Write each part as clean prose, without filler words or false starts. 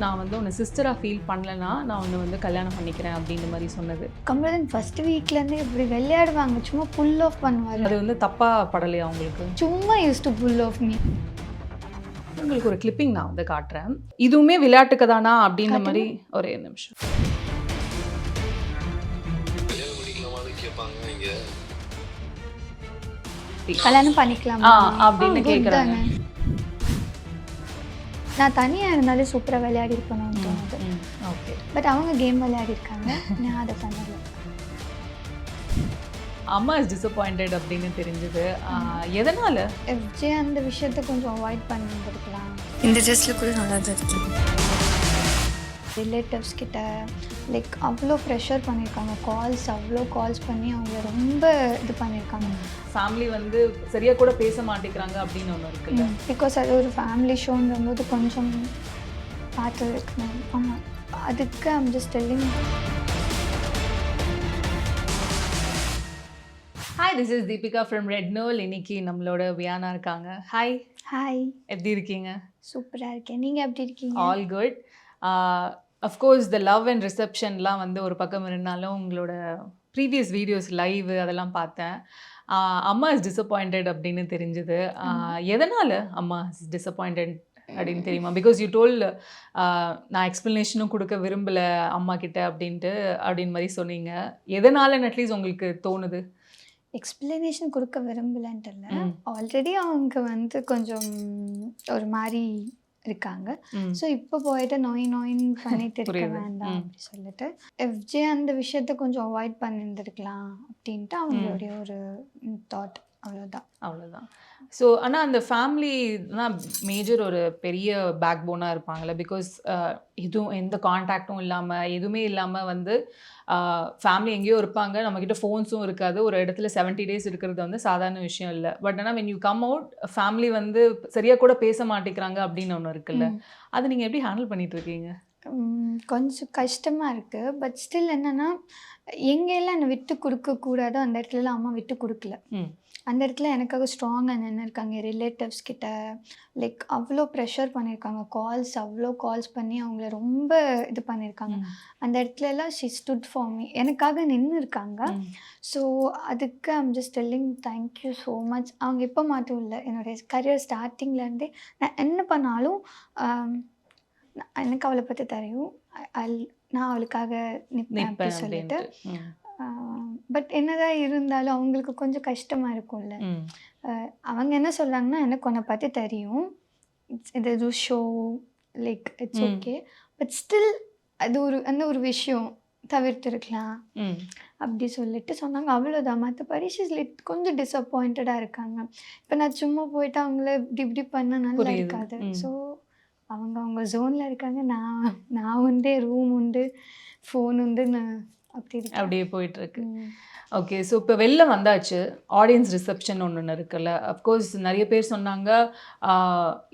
நான் வந்து உன்னை சிஸ்டரா ஃபீல் பண்ணலன்னா, நான் உன்னை வந்து கல்யாணம் பண்ணிக்கிறேன் அப்படின்ற மாரி சொன்னது. கமலன் ஃபர்ஸ்ட் வீக்லேருந்தே இப்படி விளையாடுவாங்க. சும்மா புல் ஆஃப் பண்ணுவாரு. அது வந்து தப்பா படலையா உங்களுக்கு? சும்மா use to pull off me. உங்களுக்கு ஒரு கிளிப்பிங் நான் வந்து காட்டுறேன். இதுவுமே விளையாட்டுக்கு தானா அப்படின்ற மாரி ஒரே நிமிஷம். கல்யாணம் பண்ணிக்கலாமான்னு கேட்பாங்க இங்க. கல்யாணம் பண்ணிக்கலாமா அப்படின்னு கேட்குறாங்க. நான் தனியாக இருந்தாலே சூப்பராக விளையாடி இருக்கணும்னு தோணுது. ஓகே. பட் அவங்க கேம் விளையாடி இருக்காங்க, நான் அதை பண்ணல. அம்மா இஸ் டிசப்பாயிண்டட் அப்படின்னு தெரிஞ்சது. எதனால? எஃப்ஜே அந்த விஷயத்தை கொஞ்சம் அவாய்ட் பண்ணியிருந்துருக்கலாம். இந்த ட்ரெஸ்ஸில் கூட நல்லா தான் இருக்கு. ரிலேட்டிவ்ஸ் கிட்ட லைக் அவ்வளோ ப்ரெஷர் பண்ணியிருக்காங்க. அவ்வளோ கால்ஸ் பண்ணி அவங்கள ரொம்ப இது பண்ணியிருக்காங்க. ஃபேமிலி வந்து சரியா கூட பேச மாட்டேங்கிறாங்க அப்படின்னு ஒன்று இருக்குல்ல. பிகாஸ் அது ஒரு ஃபேமிலி ஷோன்றபோது கொஞ்சம் பார்த்து இருக்கணும். ஆமாம், அதுக்கு I'm just telling. Hi, this is Deepika from red knoll. இன்னைக்கு நம்மளோட வியானா இருக்காங்க. ஹாய். ஹாய், எப்படி இருக்கீங்க? சூப்பராக இருக்கேன். நீங்கள் எப்படி இருக்கீங்க? All good. Of course the love and ரிசப்ஷன்லாம் வந்து ஒரு பக்கம் இருந்தாலும் உங்களோட ப்ரீவியஸ் வீடியோஸ் லைவ் அதெல்லாம் பார்த்தேன். அம்மா இஸ் டிசப்பாயிண்டட் அப்படின்னு தெரிஞ்சது. எதனால் அம்மா இஸ் டிசப்பாயிண்டட் அப்படின்னு தெரியுமா? பிகாஸ் யூ டோல் நான் எக்ஸ்ப்ளனேஷனும் கொடுக்க விரும்பலை அம்மா கிட்ட அப்படின்ட்டு அப்படின்னு மாதிரி சொன்னீங்க. எதனாலன்னு அட்லீஸ்ட் உங்களுக்கு தோணுது? எக்ஸ்பிளனேஷன் கொடுக்க விரும்பலன்ட்டு இல்லை, ஆல்ரெடி அவங்க வந்து கொஞ்சம் ஒரு மாதிரி இருக்காங்க. ஸோ இப்போ போயிட்டு நோயின்னு பண்ணிட்டு இருக்க வேண்டாம் அப்படி சொல்லிட்டு எஃப்ஜே அந்த விஷயத்த கொஞ்சம் அவாய்ட் பண்ணியிருந்துருக்கலாம் அப்படின்ட்டு அவங்களுடைய ஒரு தாட். அவ்வளோதான். ஸோ ஆனால் அந்த ஃபேமிலி தான் மேஜர் ஒரு பெரிய பேக் போனாக இருப்பாங்கள்ல. பிகாஸ் எதுவும் எந்த கான்டாக்டும் இல்லாமல் எதுவுமே இல்லாமல் வந்து ஃபேமிலி எங்கேயோ இருப்பாங்க, நம்மக்கிட்ட ஃபோன்ஸும் இருக்காது, ஒரு இடத்துல 70 days இருக்கிறது வந்து சாதாரண விஷயம் இல்லை. பட் ஆனால் when you come out family வந்து சரியாக கூட பேச மாட்டேங்கிறாங்க அப்படின்னு ஒன்று இருக்குல்ல, அது நீங்கள் எப்படி ஹேண்டில் பண்ணிட்டு இருக்கீங்க? கொஞ்சம் கஷ்டமாக இருக்குது. பட் ஸ்டில் என்னென்னா, எங்கெல்லாம் என்னை விட்டு கொடுக்கக்கூடாதோ அந்த இடத்துலலாம் அம்மா விட்டு கொடுக்கல. அந்த இடத்துல எனக்காக ஸ்ட்ராங்காக நின்று இருக்காங்க. ரிலேட்டிவ்ஸ் கிட்ட லைக் அவ்வளோ ப்ரெஷர் பண்ணியிருக்காங்க. அவ்வளோ கால்ஸ் பண்ணி அவங்கள ரொம்ப இது பண்ணியிருக்காங்க. அந்த இடத்துலலாம் ஷி ஸ்டுட் ஃபார் மீ, எனக்காக நின்று இருக்காங்க. ஸோ அதுக்கு I'm just telling thank you so much. அவங்க இப்போ மட்டும் இல்லை, என்னுடைய கரியர் ஸ்டார்டிங்லேருந்தே நான் என்ன பண்ணாலும் எனக்கு அவளை பற்றி தெரியும். நான் அவளுக்காக நிற்பேன் அப்படி சொல்லிட்டு. பட் என்னதான் இருந்தாலும் அவங்களுக்கு கொஞ்சம் கஷ்டமாக இருக்கும்ல. அவங்க என்ன சொல்கிறாங்கன்னா, எனக்கு உன்னை பற்றி தெரியும், இது எதுவும் show like it's okay, but still அது ஒரு விஷயம் தவிர்த்துருக்கலாம் அப்படி சொல்லிட்டு சொன்னாங்க. அவ்வளோதான். மற்றபடி கொஞ்சம் டிஸப்பாயிண்டடாக இருக்காங்க. இப்போ நான் சும்மா போயிட்டு அவங்கள இப்படி பண்ண நல்லா இருக்காது. ஸோ அவங்க ஜோனில் இருக்காங்க, நான் உண்டு, ரூம் உண்டு, ஃபோன் உண்டு, நான் அப்படியே போயிட்டுருக்கு. ஓகே. ஸோ இப்போ வெளில வந்தாச்சு, ஆடியன்ஸ் ரிசப்ஷன் ஒன்று இருக்குல்ல. அஃப்கோர்ஸ் நிறைய பேர் சொன்னாங்க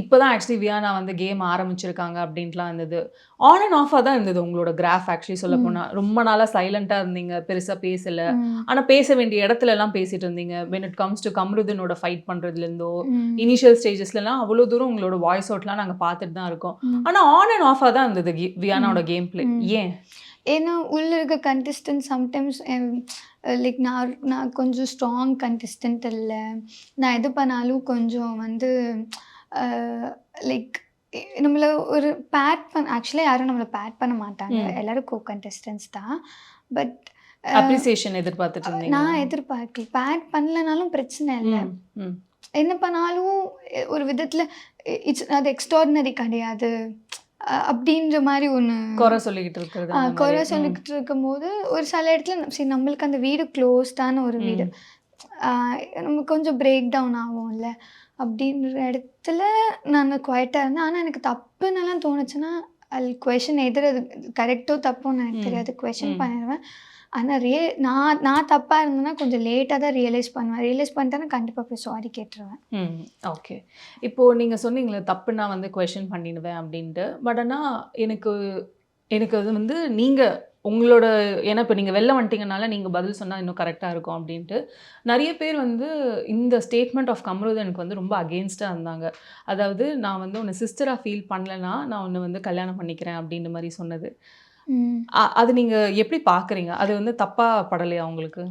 இப்போ தான் ஆக்சுவலி வியானா வந்து கேம் ஆரம்பிச்சிருக்காங்க அப்படின்ட்டுலாம் இருந்தது. ஆன் அண்ட் ஆஃபாக தான் இருந்தது உங்களோட கிராஃப். ஆக்சுவலி சொல்ல போனால் ரொம்ப நாளாக சைலண்ட்டாக இருந்தீங்க, பெருசாக பேசலை. ஆனால் பேச வேண்டிய இடத்துலலாம் பேசிகிட்டு இருந்தீங்க. வென் இட் கம்ஸ் டு கம்ருதனோட ஃபைட் பண்ணுறதுலேருந்தோ இனிஷியல் ஸ்டேஜஸ்லாம் அவ்வளோ தூரம் உங்களோட வாய்ஸ் அவுட்லாம் நாங்கள் பார்த்துட்டு தான் இருக்கோம். ஆனால் ஆன் அண்ட் ஆஃபாக தான் இருந்தது வியானாவோட கேம் பிளே. ஏன்? ஏன்னா உள்ளே இருக்க கண்டஸ்டன்ட் சம்டைம்ஸ் லைக் நான் கொஞ்சம் ஸ்ட்ராங் கண்டஸ்டன்ட் இல்லை. நான் எது பண்ணாலும் கொஞ்சம் வந்து லைக் நம்மளை ஒரு ஆக்சுவலி யாரும் நம்மளை பேட் பண்ண மாட்டாங்க, எல்லோரும் கோ கண்டஸ்டன்ஸ் தான். பட் அப்ரிசியேஷன் எதிர்பார்த்துட்டு இருந்தீங்க. நான் எதிர்பார்க்கல. பேட் பண்ணலனாலும் பிரச்சனை இல்லை, என்ன பண்ணாலும் ஒரு விதத்தில் அது எக்ஸ்ட்ராடினரி கிடையாது அப்படின்ற மாதிரி ஒன்று குறை சொல்லிக்கிட்டு இருக்கும்போது ஒரு சில இடத்துல சரி நம்மளுக்கு அந்த வீடு க்ளோஸ்டான ஒரு வீடு, நம்ம கொஞ்சம் பிரேக் டவுன் ஆகும்ல. அப்படின்ற இடத்துல நான் குவைட்டாக இருந்தேன். ஆனால் எனக்கு தப்புன்னெல்லாம் தோணுச்சுன்னா அது குவெஷன் எதிர் அது கரெக்டோ தப்போன்னு எனக்கு தெரியாது, குவெஷன் பண்ணிடுவேன். ஆனால் நான் தப்பாக இருந்தேன்னா கொஞ்சம் லேட்டாக தான் ரியலைஸ் பண்ணிட்டேன்னா கண்டிப்பாக போய் சாரி கேட்டுருவேன். ஓகே. இப்போது நீங்கள் சொன்னீங்களே தப்புன்னா வந்து குவெஷன் பண்ணிடுவேன் அப்படின்ட்டு. பட் ஆனால் எனக்கு அது வந்து நீங்கள் உங்களோட ஏன்னா இப்போ நீங்கள் வெளில வந்துட்டீங்கனால நீங்கள் பதில் சொன்னால் இன்னும் கரெக்டாக இருக்கும் அப்படின்ட்டு நிறைய பேர் வந்து இந்த ஸ்டேட்மெண்ட் ஆஃப் கமருதனுக்கு வந்து ரொம்ப அகெயின்ஸ்டாக இருந்தாங்க. அதாவது நான் வந்து உன்னை சிஸ்டராக ஃபீல் பண்ணலைன்னா நான் உன்னை வந்து கல்யாணம் பண்ணிக்கிறேன் அப்படின்ற மாதிரி சொன்னது. அது நீங்கள் எப்படி பார்க்குறீங்க? அது வந்து தப்பாக படலையா உங்களுக்கு?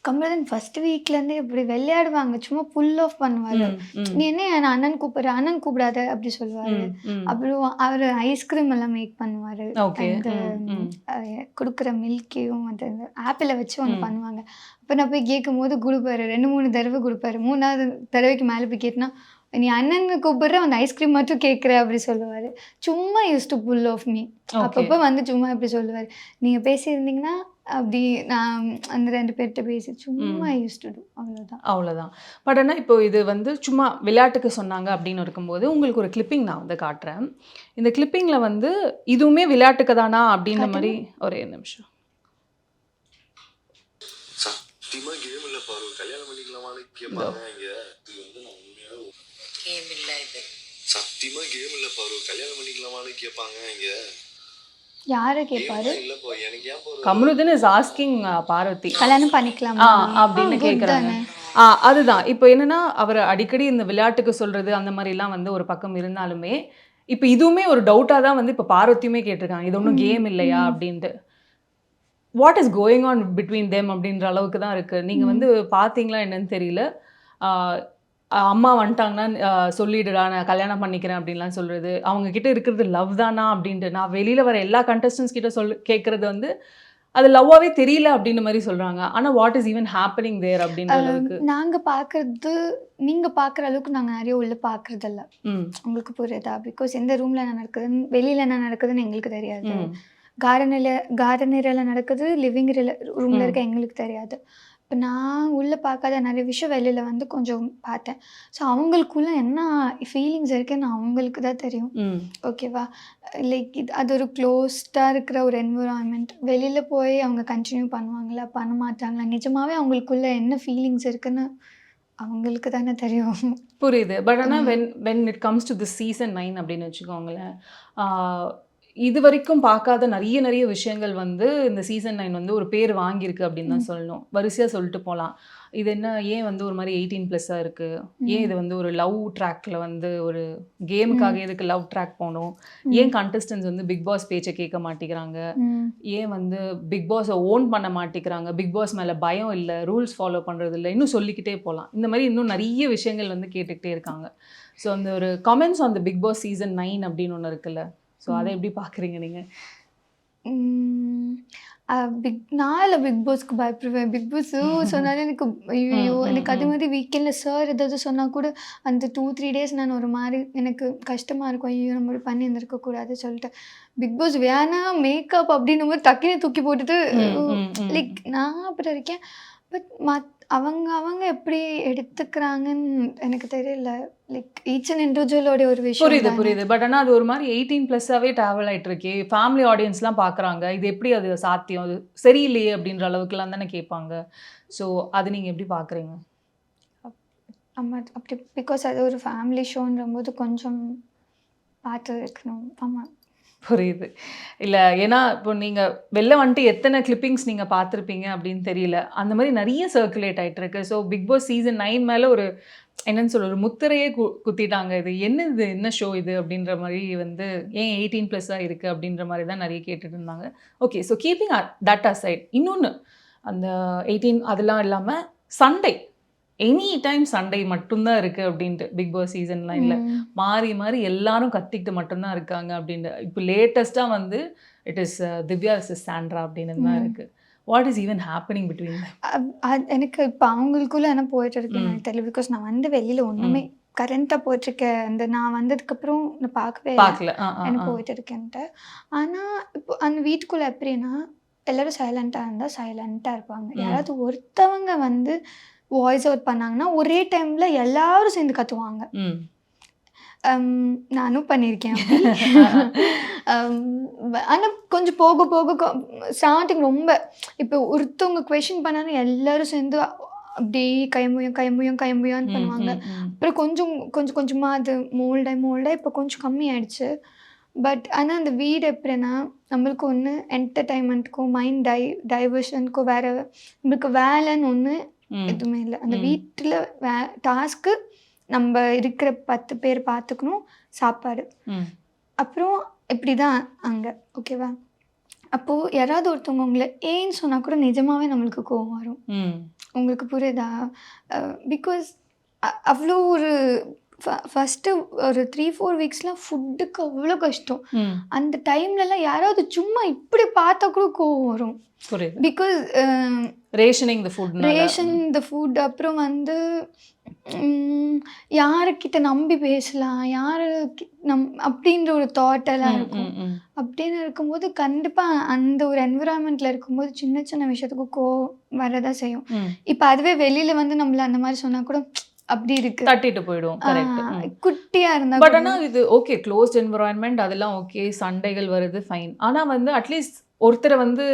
கமருதன் ஃபர்ஸ்ட் வீக்லேருந்தே இப்படி விளையாடுவாங்க, சும்மா புல் ஆஃப் பண்ணுவார். நீ என்ன என் அண்ணன் கூப்பிட்ற, அண்ணன் கூப்பிடாத அப்படி சொல்லுவார். அப்புறம் அவர் ஐஸ்கிரீம் எல்லாம் மேக் பண்ணுவார். அந்த கொடுக்குற மில்கையும் அந்த ஆப்பிளை வச்சு ஒன்று பண்ணுவாங்க. அப்போ நான் போய் கேட்கும் போது கொடுப்பாரு, 2-3 தடவை கொடுப்பாரு. 3வது தடவைக்கு மேலே போய் கேட்டனா நீ அண்ணன் கூப்பிடுற அந்த ஐஸ்கிரீம் மட்டும் கேட்குற அப்படி சொல்லுவார். சும்மா use to pull off me. அப்பப்போ வந்து சும்மா இப்படி சொல்லுவார், நீங்கள் பேசியிருந்தீங்கன்னா அப்படி நான் அந்த 2 பேர்கிட்ட பேசி சும்மா யூஸ் டு டூ அவ்வளோதான். பட் ஆனால் இப்போ இது வந்து சும்மா விளையாட்டுக்கு சொன்னாங்க அப்படின்னு இருக்கும்போது உங்களுக்கு ஒரு கிளிப்பிங் நான் வந்து காட்டுறேன். இந்த கிளிப்பிங்கில் வந்து இதுவுமே விளையாட்டுக்கு தானா அப்படின்ற மாதிரி ஒரே நிமிஷம். சத்தியமா கேம் இல்ல பாரு, கல்யாணம் பண்ணிக்கலாமான்னு கேட்பாங்க இங்க. இது வந்து நான் உண்மையா கேம் இல்ல, இது சத்தியமா கேம் இல்ல பாரு, கல்யாணம் பண்ணிக்கலாமான்னு கேட்பாங்க இங்க. யாரை கேட்பாரு? கமருதன் இஸ் ஆஸ்கிங் பார்வதி கல்யாணம் பண்ணிக்கலாமா அப்படின்னு கேட்குறாங்க. அதுதான் இப்போ என்னன்னா அவர் அடிக்கடி இந்த விளையாட்டுக்கு சொல்றது அந்த மாதிரிலாம் வந்து ஒரு பக்கம் இருந்தாலுமே இப்போ இதுவுமே ஒரு டவுட்டாக தான் வந்து இப்போ பார்வதியுமே கேட்டிருக்காங்க, இது ஒன்றும் கேம் இல்லையா அப்படின்ட்டு. What is going on between them அப்படின்ற அளவுக்கு தான் இருக்குது. நீங்கள் வந்து பார்த்தீங்களா என்னன்னு தெரியல. அம்மா வந்துட்டாங்கன்னா சொல்லிடுடா நான் கல்யாணம் பண்ணிக்கிறேன் அப்படின்லாம் சொல்கிறது, அவங்கக்கிட்ட இருக்கிறது லவ் தானா அப்படின்ட்டு. நான் வெளியில் வர எல்லா கண்டஸ்டன்ஸ் கிட்ட கேட்குறது வந்து அது லவ்வாகவே தெரியல அப்படின்ற மாதிரி சொல்கிறாங்க. ஆனால் what is even happening there அப்படின்ற அளவுக்கு நாங்கள் பார்க்குறது நீங்கள் பார்க்குற அளவுக்கு நாங்கள் நிறைய உள்ள பார்க்குறதில்ல. உங்களுக்கு புரியுதா? பிகாஸ் எந்த ரூமில் என்ன நடக்குதுன்னு வெளியில் என்ன நடக்குதுன்னு எங்களுக்கு தெரியாது. கார்டனில் நடக்குது, லிவிங் ரூமில் இருக்க எங்களுக்கு தெரியாது. இப்போ நான் உள்ளே பார்க்காத நிறைய விஷயம் வெளியில் வந்து கொஞ்சம் பார்த்தேன். ஸோ அவங்களுக்குள்ள என்ன ஃபீலிங்ஸ் இருக்குன்னு அவங்களுக்கு தான் தெரியும். ஓகேவா? லைக் அது ஒரு க்ளோஸ்டாக இருக்கிற ஒரு என்விரான்மெண்ட். வெளியில் போய் அவங்க கண்டினியூ பண்ணுவாங்களா பண்ண மாட்டாங்களா, நிஜமாகவே அவங்களுக்குள்ள என்ன ஃபீலிங்ஸ் இருக்குன்னு அவங்களுக்கு தானே தெரியும். புரியுது. பட் ஆனால் when it comes to the season 9 அப்படின்னு வச்சுக்கோங்களேன், இது வரைக்கும் பார்க்காத நிறைய விஷயங்கள் வந்து இந்த சீசன் 9 வந்து ஒரு பேர் வாங்கியிருக்கு அப்படின்னு தான் சொல்லணும். வரிசையாக சொல்லிட்டு போகலாம். இது என்ன ஏன் வந்து ஒரு மாதிரி 18+ இருக்குது, ஏன் இது வந்து ஒரு லவ் ட்ராக்ல வந்து ஒரு கேமுக்காக எதுக்கு லவ் ட்ராக் போகணும், ஏன் கண்டஸ்டன்ஸ் வந்து பிக் பாஸ் பேச்சை கேட்க மாட்டேங்கிறாங்க, ஏன் வந்து பிக் பாஸை ஓன் பண்ண மாட்டேங்கிறாங்க, பிக் பாஸ் மேலே பயம் இல்லை, ரூல்ஸ் ஃபாலோ பண்ணுறது இல்லை, இன்னும் சொல்லிக்கிட்டே போகலாம். இந்த மாதிரி இன்னும் நிறைய விஷயங்கள் வந்து கேட்டுக்கிட்டே இருக்காங்க. ஸோ அந்த ஒரு comments on the Bigg Boss season 9 அப்படின்னு ஒன்று இருக்குல்ல, ஸோ அதை எப்படி பார்க்குறீங்க நீங்கள்? நான் இல்லை பிக் பாஸ்க்கு பயப்படுவேன். பிக் பாஸ் சொன்னாலே எனக்கு ஐயோ எனக்கு அது மாதிரி வீக்கெண்டில் சார் ஏதாவது சொன்னால் கூட அந்த 2-3 டேஸ் நான் ஒரு மாதிரி எனக்கு கஷ்டமாக இருக்கும். ஐயோ நம்ம இப்படி பண்ணி இருந்திருக்கக்கூடாது சொல்லிட்டு பிக் பாஸ் வேணாம் மேக்கப் அப்படின்னும் போது டக்குனே தூக்கி போட்டுட்டு லைக் நான் அப்படி இருக்கேன். பட் அவங்க எப்படி எடுத்துக்கிறாங்கன்னு எனக்கு தெரியல. லைக் ஈச் அண்ட் இண்டிவிஜுவலோட ஒரு விஷயம் புரியுது. பட் ஆனால் அது ஒரு மாதிரி 18+ஆகவே ட்ராவல் ஆகிட்டு இருக்கே, ஃபேமிலி ஆடியன்ஸ்லாம் பார்க்குறாங்க, இது எப்படி அது சாத்தியம், அது சரியில்லையே அப்படின்ற அளவுக்குலாம் தானே கேட்பாங்க. ஸோ அது நீங்கள் எப்படி பார்க்குறீங்க? ஆமாம் அப்படி பிகாஸ் அது ஒரு ஃபேமிலி ஷோன்ற போது கொஞ்சம் பார்த்து இருக்கணும். ஆமாம் புரியுது. இல்லை ஏன்னா இப்போ நீங்கள் வெளில வந்துட்டு எத்தனை கிளிப்பிங்ஸ் நீங்கள் பார்த்துருப்பீங்க அப்படின்னு தெரியல, அந்த மாதிரி நிறைய சர்க்குலேட் ஆகிட்டு இருக்கு. ஸோ பிக் பாஸ் சீசன் 9 மேலே ஒரு என்னன்னு சொல்ல ஒரு முத்திரையே குத்திட்டாங்க. இது என்ன ஷோ இது அப்படின்ற மாதிரி வந்து ஏன் 18+ஆக இருக்குது அப்படின்ற மாதிரி தான் நிறைய கேட்டுட்டு இருந்தாங்க. Okay, so keeping that aside, இன்னொன்று அந்த 18 அதெல்லாம் இல்லாமல் சண்டே எனி டைம் சண்டே மட்டும்தான் இருக்குது அப்படின்ட்டு பிக் பாஸ் சீசன் 9ல மாறி எல்லாரும் கத்திக்கிட்டு மட்டும்தான் இருக்காங்க அப்படின்ட்டு. இப்போ லேட்டஸ்ட்டாக வந்து it is Divya vs Sandra அப்படின்னு தான் இருக்குது. What is even happening between? எனக்கு இப்போ அவங்களுக்குள்ள என்ன போயிட்டு இருக்குன்னு எனக்கு தெரியல. பிகாஸ் நான் வந்து வெளியில் ஒன்றுமே கரண்ட்டாக போயிட்டுருக்கேன். அந்த நான் வந்ததுக்கப்புறம் நான் பார்க்கல எனக்கு போயிட்டு இருக்கேன்ட்டு. ஆனால் இப்போ அந்த வீட்டுக்குள்ளே எப்படின்னா எல்லோரும் சைலண்ட்டாக இருந்தால் சைலண்ட்டாக இருப்பாங்க. யாராவது ஒருத்தவங்க வந்து வாய்ஸ் அவுட் பண்ணாங்கன்னா ஒரே டைமில் எல்லாரும் சேர்ந்து கத்துவாங்க. நானும் பண்ணியிருக்கேன் அப்படி. ஆனால் கொஞ்சம் போக போக ஸ்டார்டிங் ரொம்ப இப்போ ஒருத்தவங்க கொஷின் பண்ணாலும் எல்லோரும் சேர்ந்து அப்படியே கைமுயான்னு பண்ணுவாங்க. அப்புறம் கொஞ்சம் கொஞ்சமாக அது மோல்டாக இப்போ கொஞ்சம் கம்மி ஆயிடுச்சு. பட் ஆனால் அந்த வீடு எப்படின்னா நம்மளுக்கு ஒன்று என்டர்டைன்மெண்ட்க்கும் மைண்ட் டைவர்ஷனுக்கும் வேறு நம்மளுக்கு வேலைன்னு ஒன்று எதுவுமே இல்லை. அந்த வீட்டில் டாஸ்க்கு நம்ம இருக்கிற 10 பேர் பார்த்துக்கணும், சாப்பாடு, அப்புறம் இப்படி தான் அங்கே. ஓகேவா? அப்போது யாராவது ஒருத்தவங்க உங்களை ஏன்னு சொன்னால் கூட நிஜமாகவே நம்மளுக்கு கோவம் வரும். உங்களுக்கு புரியுதா? பிகாஸ் அவ்வளோ ஒரு ஃபஸ்ட்டு ஒரு 3-4 வீக்ஸ்லாம் ஃபுட்டுக்கு அவ்வளோ கஷ்டம். அந்த டைம்லலாம் யாராவது சும்மா இப்படி பார்த்தா கூட கோவம் வரும். பிகாஸ் ரேஷன் த ஃபுட் அப்புறம் வந்து யாருக்கிட்ட நம்பி பேசலாம், யாரு அப்படின்ற ஒரு தாட்டெல்லாம் இருக்கும். அப்படின்னு இருக்கும்போது கண்டிப்பாக அந்த ஒரு என்விரான்மெண்ட்டில் இருக்கும்போது சின்ன சின்ன விஷயத்துக்கு கோவம் வரதான் செய்யும். இப்போ அதுவே வெளியில் வந்து நம்மள அந்த மாதிரி சொன்னால் கூட அப்படி இருக்கு, தட்டிட்டு போயிடும். குட்டியா இருந்தா. பட் ஆனால் இது ஓகே, க்ளோஸ்ட் என்விரான்மெண்ட், அதெல்லாம் ஓகே, சண்டைகள் வருது, ஃபைன். ஆனால் வந்து அட்லீஸ்ட் ஒருத்தரை வந்து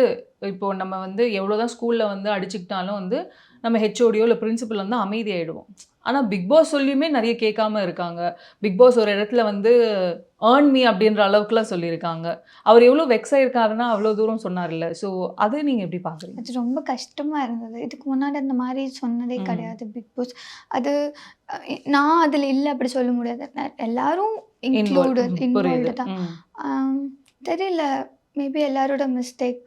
இப்போ நம்ம வந்து எவ்வளோதான் ஸ்கூலில் வந்து அடிச்சுக்கிட்டாலும் வந்து நம்ம ஹெச்ஓடியோ இல்லை பிரின்சிபல் வந்து அமைதியாகிடுவோம். ஆனால் பிக் பாஸ் சொல்லியுமே நிறைய கேட்காம இருக்காங்க. பிக் பாஸ் ஒரு இடத்துல வந்து ஏர்ன் மீ அப்படின்ற அளவுக்குலாம் சொல்லியிருக்காங்க. அவர் எவ்வளோ வெக்ஸ் ஆயிருக்காருன்னா அவ்வளோ தூரம் சொன்னார்ல. ஸோ அது நீங்கள் எப்படி பார்க்குறீங்க? அது ரொம்ப கஷ்டமாக இருந்தது. இதுக்கு முன்னாடி அந்த மாதிரி சொன்னதே கிடையாது பிக் பாஸ். அது நான் அதில் இல்லை அப்படி சொல்ல முடியாது. எல்லாரும் இன்க்ளூடட் தான். தெரியல, மேபி எல்லாரோட மிஸ்டேக்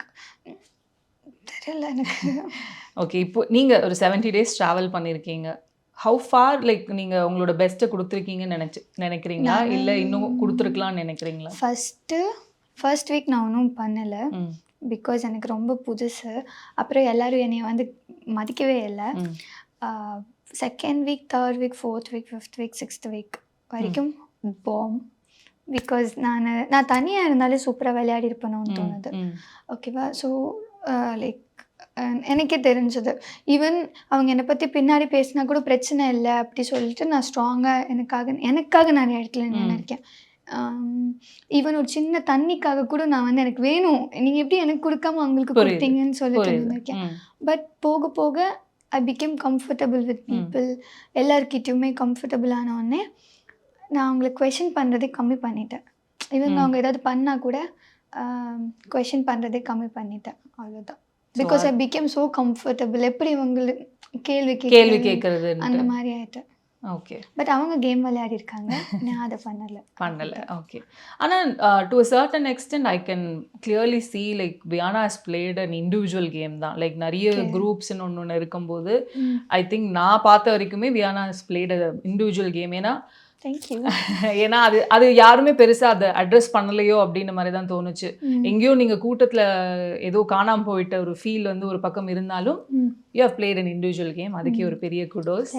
தெரியல எனக்கு. ஓகே, இப்போ நீங்கள் ஒரு 70 days ட்ராவல் பண்ணியிருக்கீங்க. ஹவு ஃபார் லைக் நீங்கள் உங்களோட பெஸ்ட்டை கொடுத்துருக்கீங்கன்னு நினைக்கிறீங்களா, இல்லை இன்னும் கொடுத்துருக்கலாம்னு நினைக்கிறீங்களா? ஃபர்ஸ்ட் வீக் நான் ஒன்றும் பண்ணலை. பிகாஸ் எனக்கு ரொம்ப புதுசு. அப்புறம் எல்லோரும் என்னை வந்து மதிக்கவே இல்லை. Second week, third week, fourth week, fifth week, sixth week வரைக்கும் பாம். பிகாஸ் நான் தனியாக இருந்தாலே சூப்பராக விளையாடி இருப்பேன்னு தோணுது. ஓகேவா? ஸோ லைக் எனக்கே தெரிஞ்சது. ஈவன் அவங்க என்னை பற்றி பின்னாடி பேசினா கூட பிரச்சனை இல்லை அப்படி சொல்லிட்டு நான் ஸ்ட்ராங்காக எனக்காக நிறைய இடத்துல நினைக்கிறேன். ஈவன் ஒரு சின்ன தண்ணிக்காக கூட நான் வந்து எனக்கு வேணும், நீங்கள் எப்படி எனக்கு கொடுக்காம அவங்களுக்கு கொடுத்தீங்கன்னு சொல்லிட்டு நினைக்கிறேன். பட் போக போக I became comfortable with people. எல்லாருக்கிட்டையுமே கம்ஃபர்டபுள் ஆனவுடனே நான் அவங்களை கொஷின் பண்ணுறதே கம்மி பண்ணிட்டேன். ஈவன் அவங்க ஏதாவது பண்ணால் கூட கொஷின் பண்ணுறதே கம்மி பண்ணிட்டேன். அவ்வளோதான். Because I became so comfortable. எப்படி இவங்களுக்கு கேள்வி கேட்கறது அந்த மாதிரி ஆகிட்டேன். ஓகே. பட் அவங்க கேம் விளையாடி இருக்காங்க, நான் அதை பண்ணலை. ஓகே. ஆனால் to a certain extent I can clearly see like Viyana has played an individual game தான். லைக் நிறைய குரூப்ஸ்ன்னு ஒன்று இருக்கும்போது ஐ திங்க் நான் பார்த்த வரைக்குமே Viyana has played a individual game. ஏன்னா அது யாருமே பெருசா அதை அட்ரஸ் பண்ணலையோ அப்படின்ற மாதிரி தான் தோணுச்சு. எங்கேயோ நீங்க கூட்டத்துல ஏதோ காணாம போயிட்ட ஒரு ஃபீல் வந்து ஒரு பக்கம் இருந்தாலும் you have played an individual game. அதுக்கே ஒரு பெரிய குடோஸ்.